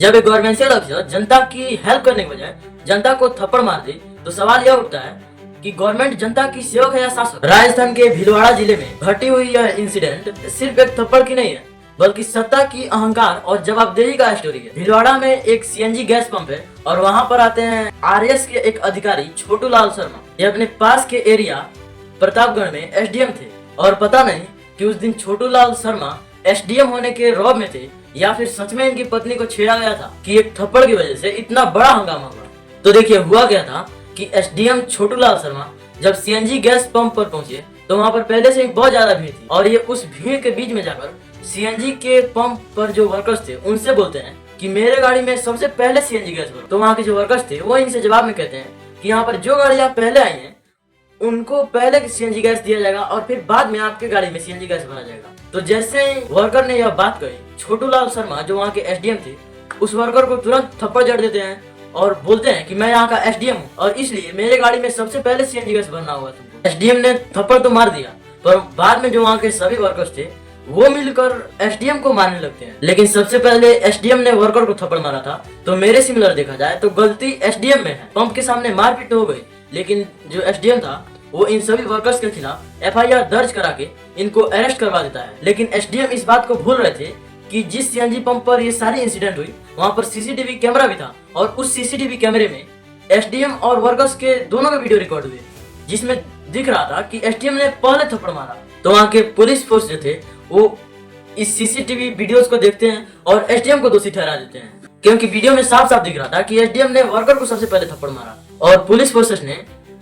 जब एक गवर्नमेंशियल अफसर जनता की हेल्प करने के बजाय जनता को थप्पड़ मार दे तो सवाल यह उठता है कि गवर्नमेंट जनता की सेवक है या शासक। राजस्थान के भीलवाड़ा जिले में घटी हुई यह इंसिडेंट सिर्फ एक थप्पड़ की नहीं है बल्कि सत्ता की अहंकार और जवाबदेही का स्टोरी है। भीलवाड़ा में एक सीएनजी गैस पंप है और वहाँ पर आते हैं आरएस के एक अधिकारी छोटू लाल शर्मा। ये अपने पास के एरिया प्रतापगढ़ में एसडीएम थे और पता नहीं कि उस दिन छोटू लाल शर्मा एसडीएम होने के रौब में थे या फिर सच में इनकी पत्नी को छेड़ा गया था कि एक थप्पड़ की वजह से इतना बड़ा हंगामा हुआ। तो देखिए हुआ क्या था कि एसडीएम छोटू लाल शर्मा जब सीएनजी गैस पंप पर पहुंचे तो वहां पर पहले से ही बहुत ज्यादा भीड़ थी और ये उस भीड़ के बीच में जाकर सीएनजी के पंप पर जो वर्कर्स थे उनसे बोलते हैं कि मेरे गाड़ी में सबसे पहले सीएनजी गैस भरो। तो वहाँ के जो वर्कर्स थे वो इनसे जवाब में कहते हैं कि यहाँ पर जो गाड़ियाँ पहले आई हैं उनको पहले सीएनजी गैस दिया जाएगा और फिर बाद में आपके गाड़ी में सीएनजी गैस भरा जाएगा। तो जैसे ही वर्कर ने यह बात कही, छोटू लाल शर्मा जो वहाँ के एसडीएम थे उस वर्कर को तुरंत थप्पड़ जड़ देते हैं और बोलते हैं कि मैं यहाँ का एसडीएम हूँ और इसलिए मेरे गाड़ी में सबसे पहले सीएनजी गैस भरना होगा तुमको। एसडीएम ने थप्पड़ तो मार दिया पर बाद में जो वहाँ के सभी वर्कर्स थे वो मिलकर एसडीएम को मारने लगते हैं। लेकिन सबसे पहले एसडीएम ने वर्कर को थप्पड़ मारा था तो मेरे सिमिलर देखा जाए तो गलती एसडीएम में है। पंप के सामने मारपीट हो गई लेकिन जो एसडीएम था वो इन सभी वर्कर्स के खिलाफ एफआईआर दर्ज करा के इनको अरेस्ट करवा देता है। लेकिन एसडीएम इस बात को भूल रहे थे कि जिस सीएनजी पंप पर ये सारी इंसिडेंट हुई वहां पर सीसीटीवी कैमरा भी था और उस सीसीटीवी कैमरे में एसडीएम और वर्कर्स के दोनों के वीडियो रिकॉर्ड हुए जिसमें दिख रहा था कि एसडीएम ने पहले थप्पड़ मारा। तो वहाँ के पुलिस फोर्स जो थे वो इस सीसीटीवी वीडियोस को देखते हैं और एसडीएम को दोषी ठहरा देते हैं क्योंकि वीडियो में साफ साफ दिख रहा था कि एसडीएम ने वर्कर को सबसे पहले थप्पड़ मारा। और पुलिस फोर्सेस ने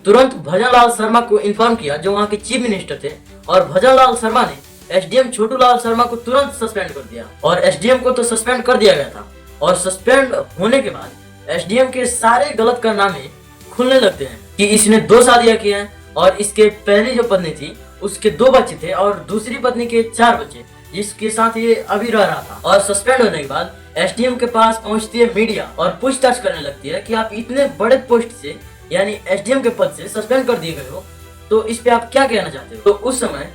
तुरंत भजन लाल शर्मा को इन्फॉर्म किया जो वहाँ के चीफ मिनिस्टर थे और भजन लाल शर्मा ने एसडीएम छोटू लाल शर्मा को तुरंत सस्पेंड कर दिया। और एसडीएम को तो सस्पेंड कर दिया गया था और सस्पेंड होने के बाद एसडीएम के सारे गलत कारनामे खुलने लगते हैं कि इसने 2 शादियां की हैं और इसके पहली जो पत्नी थी उसके 2 बच्चे थे और दूसरी पत्नी के 4 बच्चे जिसके साथ ये अभी रह रहा था। और सस्पेंड होने के बाद एसडीएम के पास पहुंचती है मीडिया और पूछताछ करने लगती है कि आप इतने बड़े पोस्ट से यानी एसडीएम के पद से सस्पेंड कर दिए गए हो तो इस पे आप क्या कहना चाहते हो। तो उस समय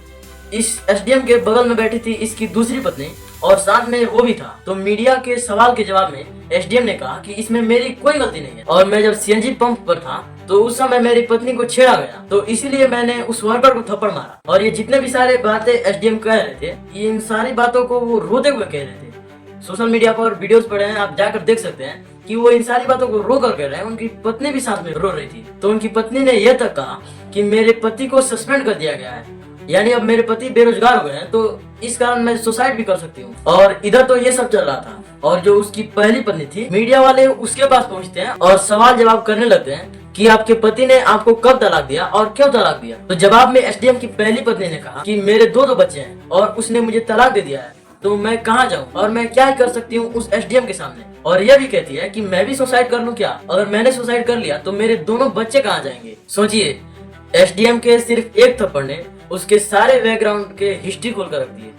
इस एसडीएम के बगल में बैठी थी इसकी दूसरी पत्नी और साथ में वो भी था। तो मीडिया के सवाल के जवाब में एसडीएम ने कहा कि इसमें मेरी कोई गलती नहीं है और मैं जब सीएनजी पंप पर था तो उस समय मेरी पत्नी को छेड़ा गया तो इसीलिए मैंने उस वर्कर को थप्पड़ मारा। और ये जितने भी सारे बातें एसडीएम कह रहे थे इन सारी बातों को वो रोते हुए कह रहे थे। सोशल मीडिया पर वीडियोस पड़े हैं, आप जाकर देख सकते हैं कि वो इन सारी बातों को रो कर कह रहे हैं। उनकी पत्नी भी साथ में रो रही थी। तो उनकी पत्नी ने यह तक कहा कि मेरे पति को सस्पेंड कर दिया गया है यानी अब मेरे पति बेरोजगार हो गए हैं तो इस कारण मैं सुसाइड भी कर सकती हूँ। और इधर तो ये सब चल रहा था और जो उसकी पहली पत्नी थी मीडिया वाले उसके पास पहुंचते हैं और सवाल जवाब करने लगते हैं कि आपके पति ने आपको कब तलाक दिया और क्यों तलाक दिया। तो जवाब में एसडीएम की पहली पत्नी ने कहा कि मेरे 2 बच्चे हैं और उसने मुझे तलाक दे दिया है तो मैं कहाँ जाऊँ और मैं क्या कर सकती हूँ उस एसडीएम के सामने। और यह भी कहती है कि मैं भी सुसाइड कर लूँ क्या, अगर मैंने सुसाइड कर लिया तो मेरे दोनों बच्चे कहाँ जाएंगे। सोचिए एसडीएम के सिर्फ एक थप्पड़ ने उसके सारे बैकग्राउंड के हिस्ट्री खोल कर रख दी है।